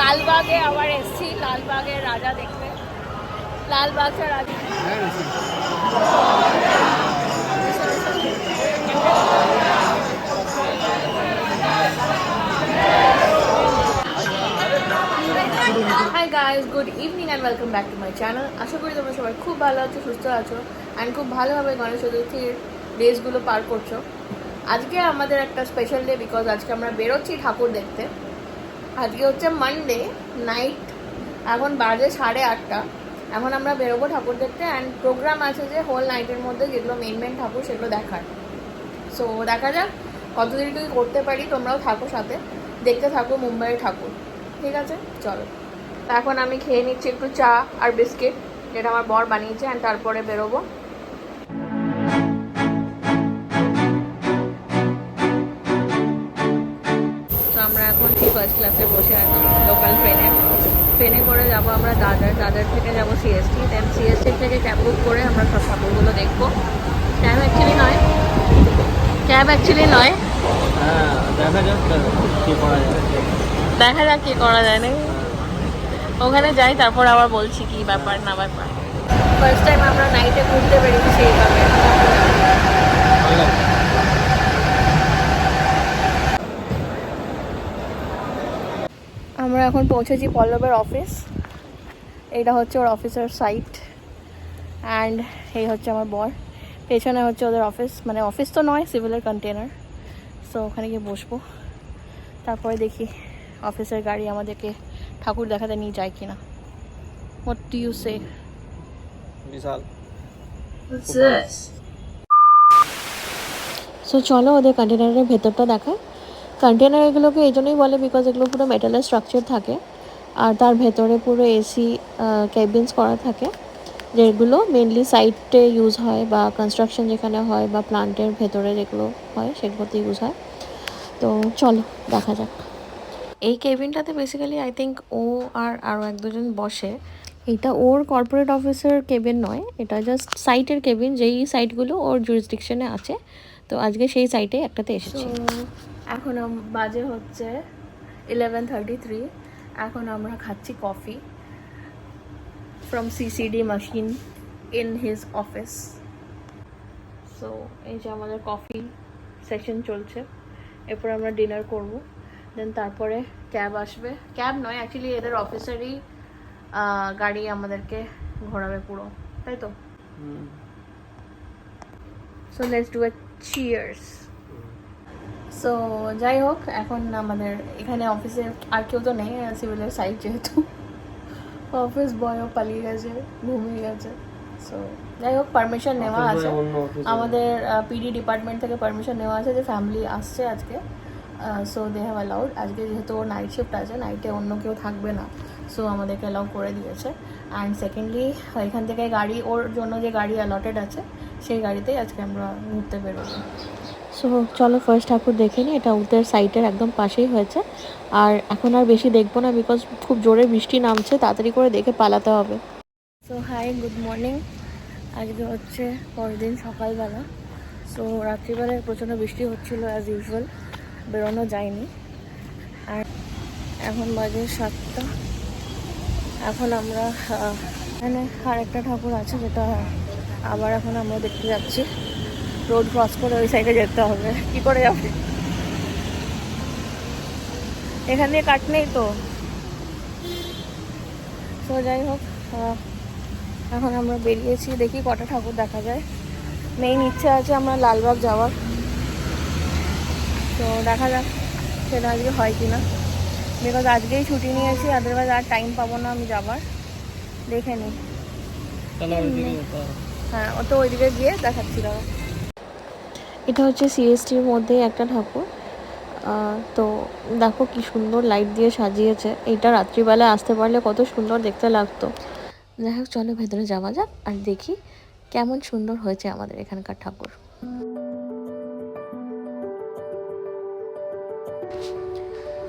লালবাগে আবার এসছি লালবাগের রাজা দেখতে। লালবাগের রাজা hi guys, good evening and welcome back to my channel. আশা করি তোমরা সবাই খুব ভালো আছো, সুস্থ আছো অ্যান্ড খুব ভালোভাবে গণেশ চতুর্থীর ডেজগুলো পার করছো। আজকে আমাদের একটা স্পেশাল ডে, বিকজ আজকে আমরা বেরোচ্ছি ঠাকুর দেখতে। আজকে হচ্ছে মানডে নাইট, এখন বাজে 8:30। এখন আমরা বেরোবো ঠাকুর দেখতে অ্যান্ড প্রোগ্রাম আছে যে হোল নাইটের মধ্যে যেগুলো মেন ঠাকুর সেগুলো দেখার। সো দেখা যাক কতদিন কি করতে পারি, তোমরাও থাকো সাথে, দেখতে থাকো মুম্বাইয়ের ঠাকুর। ঠিক আছে, চলো। তা এখন আমি খেয়ে নিচ্ছি একটু চা আর বিস্কিট, যেটা আমার বর বানিয়েছে, অ্যান্ড তারপরে বেরোবো। তো আমরা এখন ফার্স্ট ক্লাসে বসে আছি লোকাল ট্রেনে করে যাবো আমরা দাদার থেকে যাবো সিএসটি, দেন সিএসটি থেকে ক্যাব বুক করে আমরা সব ঠাকুরগুলো দেখবো। ক্যাব অ্যাকচুয়ালি নয় দেখা যাক কি করা যায় না, ওখানে যাই তারপর আবার বলছি কি ব্যাপার না ব্যাপার। ফার্স্ট টাইম আমরা নাইটে ঘুরতে বেরিয়েছি এইভাবে। আমরা এখন পৌঁছেছি পল্লবের অফিস। এইটা হচ্ছে ওর অফিসের সাইট অ্যান্ড এই হচ্ছে আমার বর। পেছনে হচ্ছে ওদের অফিস, মানে অফিস তো নয়, সিভিলের কন্টেনার। সো ওখানে গিয়ে বসবো, তারপরে দেখি অফিসের গাড়ি আমাদেরকে ঠাকুর দেখাতে নিয়ে যায় কিনা। What do you say? বিশাল। সো চলো ওদের কন্টেনারের ভেতরটা দেখা। কন্টেনার এগুলোকে এই জন্যই বলে বিকজ এগুলো পুরো মেটালের স্ট্রাকচার থাকে আর তার ভেতরে পুরো এসি কেবিনস করা থাকে, যেগুলো মেনলি সাইটে ইউজ হয় বা কনস্ট্রাকশন যেখানে হয় বা প্লান্টের ভেতরে যেগুলো হয় সেগুলোতে ইউজ হয়। তো চলো দেখা যাক। এই কেবিনটাতে বেসিক্যালি আই থিঙ্ক ও আর আরও এক দুজন বসে। এটা ওর কর্পোরেট অফিসের কেবিন নয়, এটা জাস্ট সাইটের কেবিন, যেই সাইটগুলো ওর জুরিসডিকশনে আছে। তো আজকে সেই সাইটে একটাতে এসেছি। এখন বাজে হচ্ছে 11:33। এখন আমরা খাচ্ছি coffee from CCD machine in his office. So এই যে আমাদের কফি সেশন চলছে, এরপর আমরা ডিনার করব, দেন তারপরে ক্যাব আসবে। ক্যাব নয় অ্যাকচুয়ালি, এদের অফিসেরই গাড়ি আমাদেরকে ঘোরাবে পুরো, তাই তো? So let's do a cheers. So যাই হোক, এখন আমাদের এখানে অফিসে আর কেউ তো নেই, সিভিলের সাইট যেহেতু, অফিস বয়ও পালিয়ে গেছে, ঘুমিয়ে গেছে। সো যাই হোক, পারমিশন নেওয়া আছে আমাদের পিডি ডিপার্টমেন্ট থেকে, পারমিশন নেওয়া আছে যে ফ্যামিলি আসছে আজকে। সো দে হ্যাভ অ্যালাউড, আজকে যেহেতু ওর নাইট শিফট আছে, নাইটে অন্য কেউ থাকবে না, সো আমাদেরকে অ্যালাউ করে দিয়েছে। অ্যান্ড সেকেন্ডলি এখান থেকে গাড়ি, ওর জন্য যে গাড়ি অ্যালটেড আছে সেই গাড়িতেই আজকে আমরা ঘুরতে বেরোবো। সো চলো ফার্স্ট ঠাকুর দেখে নিই, এটা উত্তর সাইটের একদম পাশেই হয়েছে। আর এখন আর বেশি দেখবো না বিকজ খুব জোরে বৃষ্টি নামছে, তাড়াতাড়ি করে দেখে পালাতে হবে। So hi, good morning. আজকে হচ্ছে পরের দিন সকালবেলা। সো রাত্রিবেলায় প্রচণ্ড বৃষ্টি হচ্ছিলো অ্যাজ ইউজুয়াল, বেরোনো যায়নি। আর এখন বাজে 7টা। এখন আমরা এখানে আর একটা ঠাকুর আছে যেটা আবার এখন আমরা দেখতে যাচ্ছি। রোড ক্রস করে ওই সাইডে যেতে হবে, কি করে যাবে, এখান দিয়ে কাট নেই তো। তো যাই হোক, এখন আমরা বেরিয়েছি, দেখি কটা ঠাকুর দেখা যায়। মেইন ইচ্ছে আছে আমরা লালবাগ যাওয়ার, তো দেখা যাক সেটা আজকে হয় কি না, বিকজ আজকেই ছুটি নিয়েছি, আদারওয়াইজ আর টাইম পাবো না আমি যাবার। দেখে নিই। হ্যাঁ, ও তো ওইদিকে গিয়ে দেখাচ্ছি দাঁড়া। এটা হচ্ছে সিএসটির মধ্যে একটা ঠাকুর। তো দেখো কি সুন্দর লাইট দিয়ে সাজিয়েছে, এইটা রাত্রিবেলায় আসতে পারলে কত সুন্দর দেখতে লাগতো। যাই হোক, চলো ভেতরে যাওয়া যাক আর দেখি কেমন সুন্দর হয়েছে আমাদের এখানকার ঠাকুর।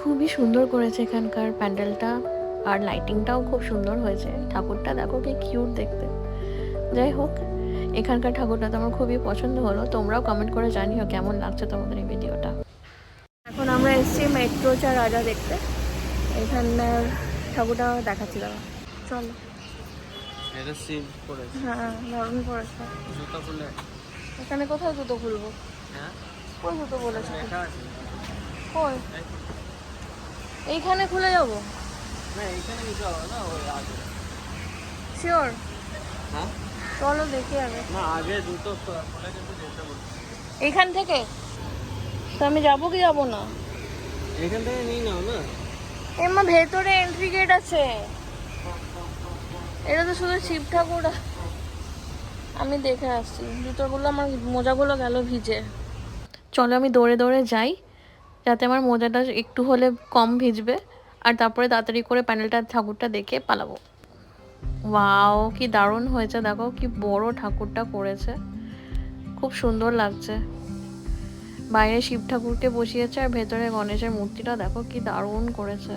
খুবই সুন্দর করেছে এখানকার প্যান্ডেলটা, আর লাইটিংটাও খুব সুন্দর হয়েছে। ঠাকুরটা দেখো কি কিউট দেখতে। যাই হোক, এখানকার ঠাকুরটা তো আমার খুবই পছন্দ হলো। তোমরাও কমেন্ট করে জানিও কেমন লাগছে তোমাদের এই ভিডিওটা। এখন আমরা এসেছি মেট্রো চা রাজা দেখতে। এখানটার ঠাকুরটা দেখাচ্ছি দাদা, চলো। এটা সিম করেছে। হ্যাঁ দারুণ করেছে। জুতো খুলে। এখানে কোথায় জুতো খুলবো? হ্যাঁ কোন জুতো বলেছো? এটা আছে। কই? এইখানে খুলে যাবো? না এইখানে নিতে হবে না, ওই আগে। শিওর? হ্যাঁ চলো দেখি আগে। না আগে জুতো খুলে কিন্তু যেতে বলছি। এইখান থেকে তো আমি যাবো কি যাবো না? এখান থেকে নিয়ে নাও না। এমা ভেতরে এন্ট্রি গেট আছে। এটা তো শুধু শিব ঠাকুর। আমি দেখে আসছি, জুতোগুলো আমার মোজাগুলো গেল ভিজে। চলো আমি দৌড়ে দৌড়ে যাই, যাতে আমার মোজাটা একটু হলে কম ভিজবে, আর তারপরে তাড়াতাড়ি করে প্যান্ডেলটা ঠাকুরটা দেখে পালাবো। ওয়াও কি দারুণ হয়েছে, দেখো কি বড় ঠাকুরটা করেছে, খুব সুন্দর লাগছে। বাইরে শিব ঠাকুরকে বসিয়েছে আর ভেতরে গণেশের মূর্তিটা দেখো কি দারুণ করেছে,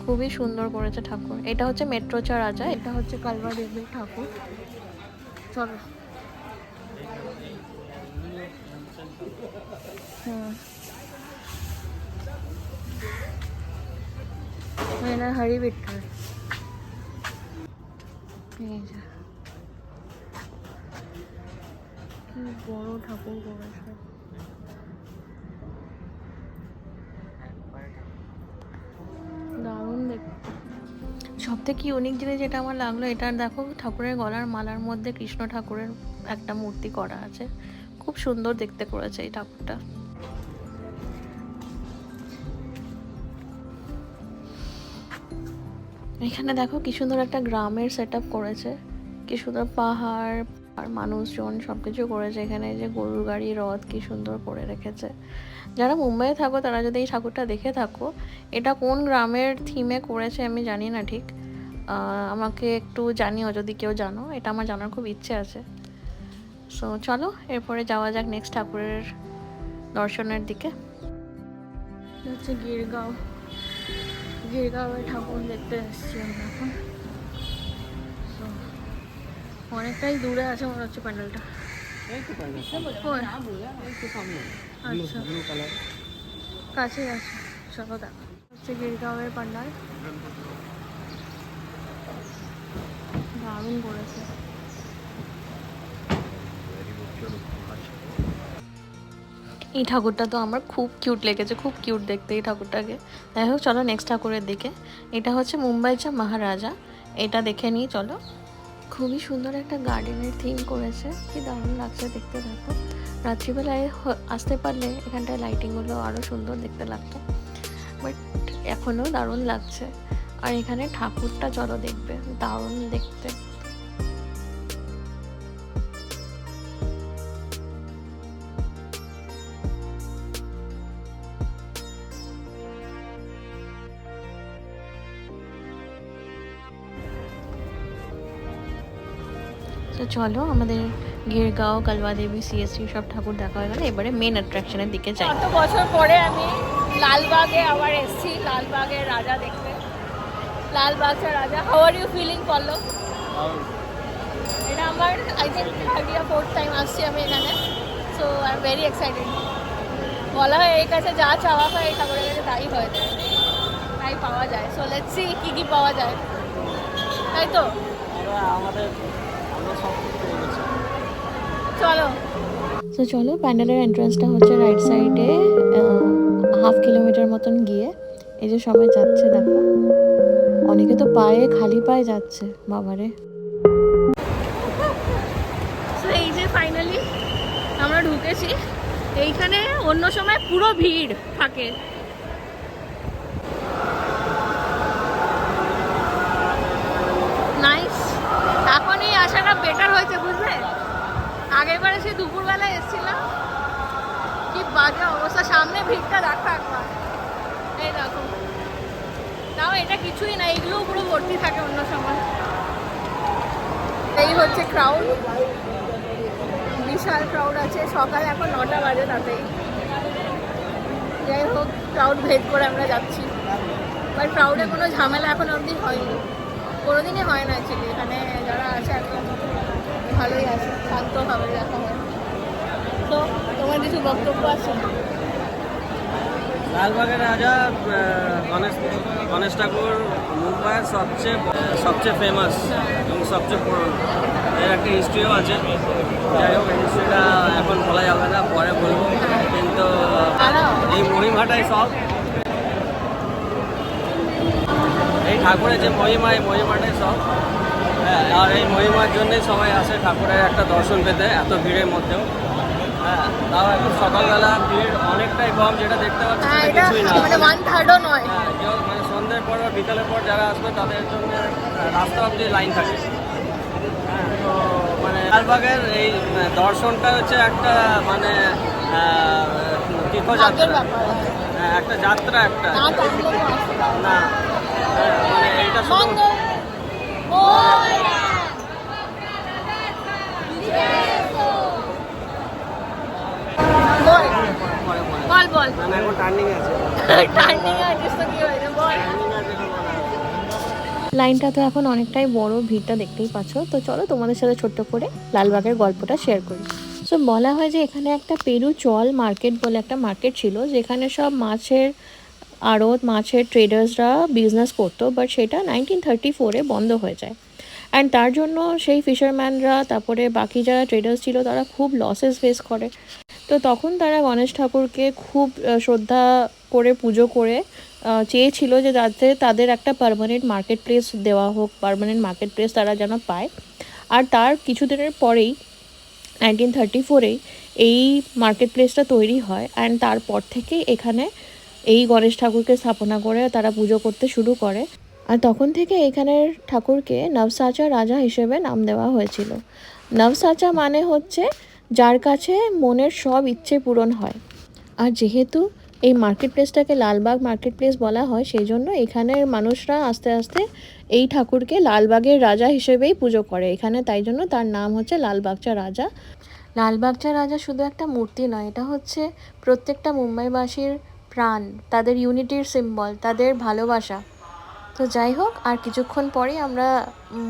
খুবই সুন্দর করেছে ঠাকুর। এটা হচ্ছে মেট্রোচা রাজা, এটা হচ্ছে কালবা দেবীর ঠাকুর। চলো। এটা হরি বিট্টল। এই যে কি বড় ঠাকুর করেছে, দারুণ দেখতে। সব থেকে ইউনিক জিনিস যেটা আমার লাগলো, এটা দেখো ঠাকুরের গলার মালার মধ্যে কৃষ্ণ ঠাকুরের একটা মূর্তি করা আছে, খুব সুন্দর দেখতে করেছে এই ঠাকুরটা। এখানে দেখো কি সুন্দর একটা গ্রামের সেট আপ করেছে, কি সুন্দর পাহাড় আর মানুষজন সবকিছু করেছে। এখানে যে গরুর গাড়ি, রথ কি সুন্দর করে রেখেছে। যারা মুম্বাইয়ে থাকো তারা যদি এই ঠাকুরটা দেখে থাকো, এটা কোন গ্রামের থিমে করেছে আমি জানি না ঠিক, আমাকে একটু জানিও যদি কেউ জানো, এটা আমার জানার খুব ইচ্ছে আছে। সো চলো এরপরে যাওয়া যাক নেক্সট ঠাকুরের দর্শনের দিকে। হচ্ছে গিরগাঁও, গিরগাঁওয়ের ঠাকুর দেখতে এসেছি আমরা এখন। অনেকটাই দূরে আছে মনে হচ্ছে প্যান্ডেলটা। আচ্ছা কাছেই আছে, চলো দেখো। হচ্ছে গিরগাঁওয়ের প্যান্ডেল, দারুণ করেছে। এই ঠাকুরটা তো আমার খুব কিউট লেগেছে, খুব কিউট দেখতে এই ঠাকুরটাকে। যাই হোক চলো নেক্সট ঠাকুরের দিকে। এটা হচ্ছে মুম্বাইচা মহারাজা, এটা দেখে নিই চলো। খুবই সুন্দর একটা গার্ডেনের থিম করেছে, কি দারুণ লাগছে দেখতে। দেখো রাত্রিবেলায় আসতে পারলে এখানটায় লাইটিংগুলো আরও সুন্দর দেখতে লাগতো, বাট এখনও দারুণ লাগছে। আর এখানে ঠাকুরটা চলো দেখবে, দারুণ দেখতে। তো চলো আমাদের গিরগাঁও, কালবা দেবী, সিএসসি সব ঠাকুর দেখা হয়ে গেল, এবারে মেন অ্যাট্রাকশনের দিকে যাই। কত বছর পরে আমি লালবাগে আবার এসেছি, লালবাগের রাজা দেখতে। লালবাগের রাজা, হাউ আর ইউ ফিলিং পল্লো? এটা আমার I think 3rd or 4th time আসছি আমি এখানে, so I am very excited. বলা হয় এই কাছে যা চাওয়া হয় এই ঠাকুরের কাছে তাই হয়ে যায়, তাই পাওয়া যায়। সো লেটস সি কী কী পাওয়া যায়, তাই তো চলো। তো চলো প্যান্ডেলের এন্ট্রান্সটা হচ্ছে রাইট সাইডে, 1/2 কিলোমিটার মতন গিয়ে। এই যে সবাই যাচ্ছে দেখো, অনেকে তো পায়ে খালি পায়ে যাচ্ছে, বাবারে। এই যে ফাইনালি আমরা ঢুকেছি এইখানে। অন্য সময় পুরো ভিড় থাকে, নাইস। এখন এই আশাটা বেটার হয়েছে বুঝলে, আগেরবারে সে দুপুরবেলায় এসেছিলাম, কি বাজে অবস্থা। সামনে ভিড়টা দেখো একবার, এই দেখো। তাও এটা কিছুই না, এগুলোও পুরো ভর্তি থাকে অন্য সময়। এই হচ্ছে ক্রাউড, বিশাল ক্রাউড আছে। সকাল এখন 9টা বাজে, তাতেই। যাই হোক ক্রাউড ভেদ করে আমরা যাচ্ছি, বাট ক্রাউডে কোনো ঝামেলা এখন অবধি হয়নি, কোনোদিনই হয় না অ্যাকচুয়ালি। এখানে যারা আছে একদম ভালোই আছে, শান্তভাবে দেখা হয়। তো তোমার কিছু বক্তব্য আছে? লালবাগের রাজা গণেশ ঠাকুর মুম্বাইয়ের সবচেয়ে ফেমাস এবং সবচেয়ে পুরনো। এর একটা হিস্ট্রিও আছে। যাই হোক, এই হিস্ট্রিটা এখন বলা যাবে না, পরে বলবো। কিন্তু এই মহিমাটাই সব। এই ঠাকুরের যে মহিমা, এই মহিমাটাই সব। হ্যাঁ, আর এই মহিমার জন্যই সবাই আসে ঠাকুরের একটা দর্শন পেতে, এত ভিড়ের মধ্যেও। হ্যাঁ, তাও এখন সকালবেলা ভিড় অনেকটাই কম, যেটা দেখতে পাচ্ছি সেটা কিছুই না। মানে 1/3 নয়। হ্যাঁ, মানে সন্ধ্যের পর বা বিকালের পর যারা আসবে তাদের জন্য রাস্তা অব্দি লাইন থাকে। হ্যাঁ, তো মানে লালবাগের এই দর্শনটা হচ্ছে একটা মানে তীর্থযাত্রা। হ্যাঁ, একটা যাত্রা একটা। না, মানে এইটা শুধু বল মানে এখন টার্নিং আছে। লাইনটা তো এখন অনেকটাই বড়, ভিড়টা দেখতেই পাচ্ছ। তো চলো তোমাদের সাথে ছোট্ট করে লালবাগের গল্পটা শেয়ার করি। সো বলা হয় যে এখানে একটা পেরু চল মার্কেট বলে একটা মার্কেট ছিল, যেখানে সব মাছের আড়ত, মাছের ট্রেডার্সরা বিজনেস করতো। বাট সেটা 1934-এ বন্ধ হয়ে যায়। অ্যান্ড তার জন্য সেই ফিশারম্যানরা, তারপরে বাকি যারা ট্রেডার্স ছিল, তারা খুব লসেস ফেস করে। তো তখন তারা গণেশ ঠাকুরকে খুব শ্রদ্ধা করে পুজো করে চেয়েছিল যে যাতে তাদের একটা পার্মানেন্ট মার্কেট প্লেস দেওয়া হোক, পার্মানেন্ট মার্কেট প্লেস তারা যেন পায়। আর তার কিছুদিনের পরেই 1934-এই এই মার্কেট প্লেসটা তৈরি হয়। অ্যান্ড তারপর থেকেই এখানে এই গণেশ ঠাকুরকে স্থাপনা করে তারা পুজো করতে শুরু করে। আর তখন থেকে এখানের ঠাকুরকে নবসাচা রাজা হিসেবে নাম দেওয়া হয়েছিল। নবসাচা মানে হচ্ছে যার কাছে মনের সব ইচ্ছে পূরণ হয়। আর যেহেতু এই মার্কেট প্লেসটাকে লালবাগ মার্কেট প্লেস বলা হয়, সেই জন্য এখানের মানুষরা আস্তে আস্তে এই ঠাকুরকে লালবাগের রাজা হিসেবেই পুজো করে এখানে। তাই জন্য তার নাম হচ্ছে লালবাগচা রাজা। লালবাগচা রাজা শুধু একটা মূর্তি নয়, এটা হচ্ছে প্রত্যেকটা মুম্বাইবাসীর প্রাণ, তাদের ইউনিটির সিম্বল, তাদের ভালোবাসা। তো যাই হোক, আর কিছুক্ষণ পরেই আমরা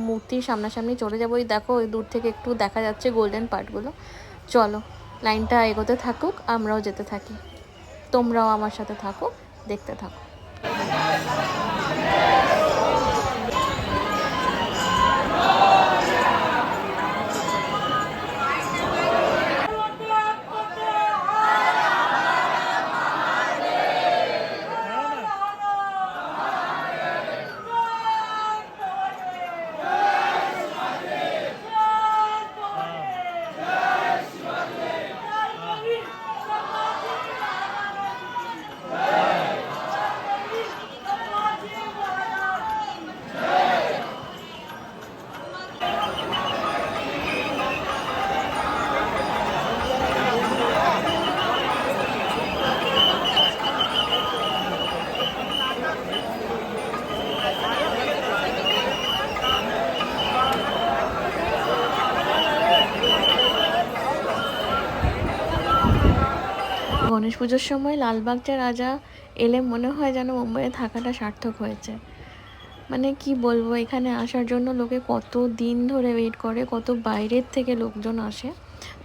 মূর্তির সামনাসামনি চলে যাবো। ওই দেখো, ওই দূর থেকে একটু দেখা যাচ্ছে গোল্ডেন পার্টগুলো। চলো, লাইনটা এগোতে থাকুক, আমরাও যেতে থাকি, তোমরাও আমার সাথে থাকো, দেখতে থাকো। গণেশ পুজোর সময় লালবাগচা রাজা এলে মনে হয় যেন মুম্বাইয়ে থাকাটা সার্থক হয়েছে। মানে কি বলবো, এখানে আসার জন্য লোকে কত দিন ধরে ওয়েট করে, কত বাইরের থেকে লোকজন আসে।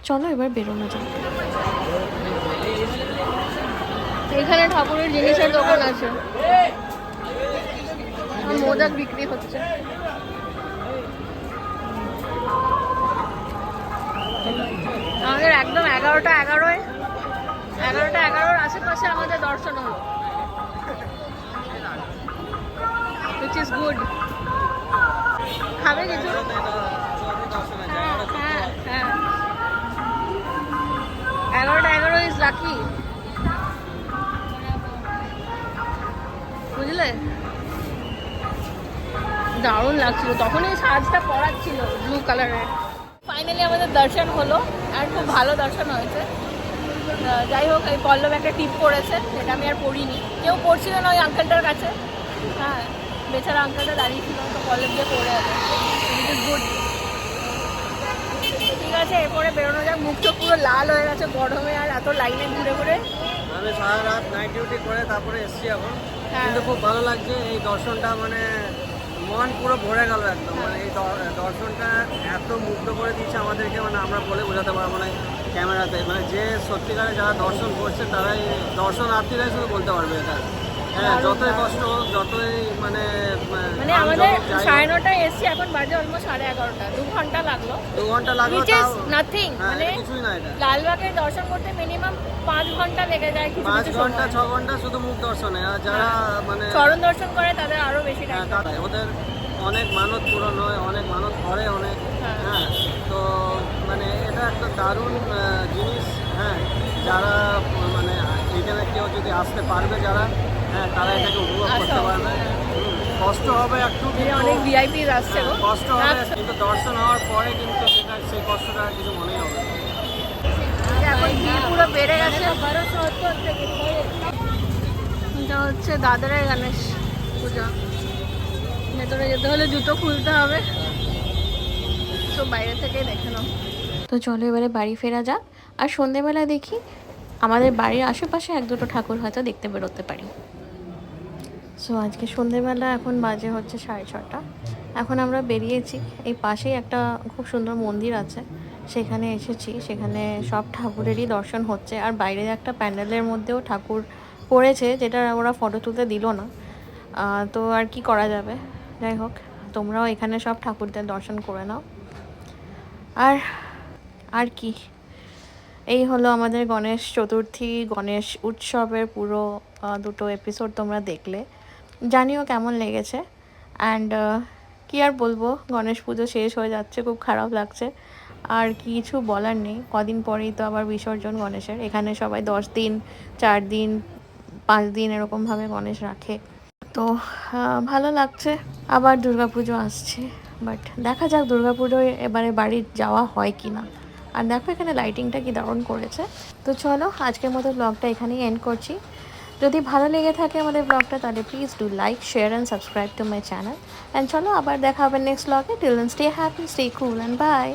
চলো এবার বেরোনো যাক। এখানে ঠাকুরের জিনিসের দোকান আছে, মোদক বিক্রি হচ্ছে। আমাদের একদম 11:11 আশেপাশে আমাদের দর্শন হলো, which is good. খাবে কিছু? হ্যাঁ, 11:11 is lucky, বুঝলে? দারুণ লাগছিল, তখন এই সাজটা পরাচ্ছিল ব্লু কালারের। ফাইনালি আমাদের দর্শন হলো, আর খুব ভালো দর্শন হয়েছে। যাই হোক, এই পল্লব একটা টিপ করেছে, যেটা আমি আর পড়িনি। কেউ পড়ছিল না ওই আঙ্কেলটার কাছে। হ্যাঁ, বেচারা আঙ্কেলটা দাঁড়িয়েছিল, তো পল্লব দিয়ে পড়ে আছে। It is good. ঠিক আছে, এরপরে বেরোনো যাক। মুখটা পুরো লাল হয়ে গেছে গরমে, আর এত লাইনে ঘুরে ঘুরে। আমি সারা রাত নাইট ডিউটি করে তারপরে এসছি এখন। কিন্তু খুব ভালো লাগছে এই দর্শনটা, মানে মন পুরো ভরে গেল একদম, মানে এই দর্শনটা এত মুগ্ধ করে দিচ্ছে আমাদেরকে, মানে আমরা বলে বোঝাতে পারবো না ক্যামেরাতে। মানে যে সত্যিকারে যারা দর্শন করছে তারাই, দর্শনার্থীরাই শুধু বলতে পারবে এটা। হ্যাঁ, যতই কষ্ট হোক, যতই মানে মানে আমাদের 9:30 এসছি, এখন বাজে অলমোস্ট 11:30, 2 ঘন্টা লাগলো। 2 ঘন্টা লাগলো, which is nothing, মানে কিছুই না এটা। লালবাগের দর্শন করতে মিনিমাম 5 ঘন্টা লেগে যায়, কিছু 5 কিছু ঘন্টা সময়। 6 ঘন্টা শুধু মুখ দর্শনে। আর যারা মানে চরণ দর্শন করে তাদের আরো বেশি টাইম। ওদের অনেক মানত পূরণ হয়, অনেক মানত করে অনেক। হ্যাঁ, তো মানে এটা একটা দারুণ জিনিস। হ্যাঁ, যারা মানে এখানে কেউ যদি আসতে পারবে যারা, হ্যাঁ তারা এটাকে উপভোগ করতে পারবে। কষ্ট হবে একটু, অনেক ভিআইপি আসছে গো, কষ্ট হবে, কিন্তু দর্শন হওয়ার পরে কিন্তু সেটা, সেই কষ্টটা কিছু মনেই হবে না। এখন ভিড় পুরো বেড়ে গেছে। এটা হচ্ছে দাদরের গণেশ পূজা। ভেতরে যেতে হলে জুতো খুলতে হবে, তো বাইরে থেকে দেখে নাও। তো চলো এবারে বাড়ি ফেরা যাক। আর সন্ধেবেলা দেখি আমাদের বাড়ির আশেপাশে 1-2 ঠাকুর হয়তো দেখতে বেরোতে পারি। সো আজকে সন্ধেবেলা এখন বাজে হচ্ছে 6:30। এখন আমরা বেরিয়েছি, এই পাশেই একটা খুব সুন্দর মন্দির আছে, সেখানে এসেছি। সেখানে সব ঠাকুরেরই দর্শন হচ্ছে, আর বাইরে একটা প্যান্ডেলের মধ্যেও ঠাকুর পড়েছে, যেটা ওরা ফটো তুলতে দিল না। তো আর কি করা যাবে, যাই হোক তোমরাও এখানে সব ঠাকুরদের দর্শন করে নাও। আর কি, এই হলো আমাদের গণেশ চতুর্থী, গণেশ উৎসবের পুরো 2 এপিসোড তোমরা দেখলে। জানিও কেমন লেগেছে। অ্যান্ড কি আর বলবো, গণেশ পুজো শেষ হয়ে যাচ্ছে, খুব খারাপ লাগছে। আর কিছু বলার নেই, কদিন পরেই তো আবার বিসর্জন গণেশের। এখানে সবাই 10 দিন, 4 দিন, 5 দিন এরকমভাবে গণেশ রাখে। তো ভালো লাগছে। আবার দুর্গাপুজো আসছে, বাট দেখা যাক দুর্গাপুজোয় এবারে বাড়ি যাওয়া হয় কি না। আর দেখো এখানে লাইটিংটা কি দারুণ করেছে। তো চলো আজকের মতো ব্লগটা এখানেই এন্ড করছি। যদি ভালো লেগে থাকে আমাদের ব্লগটা, তাহলে please do like, share and subscribe to my channel. And চলো আবার দেখা হবে নেক্সট ব্লগে। Till then stay happy, stay cool and by.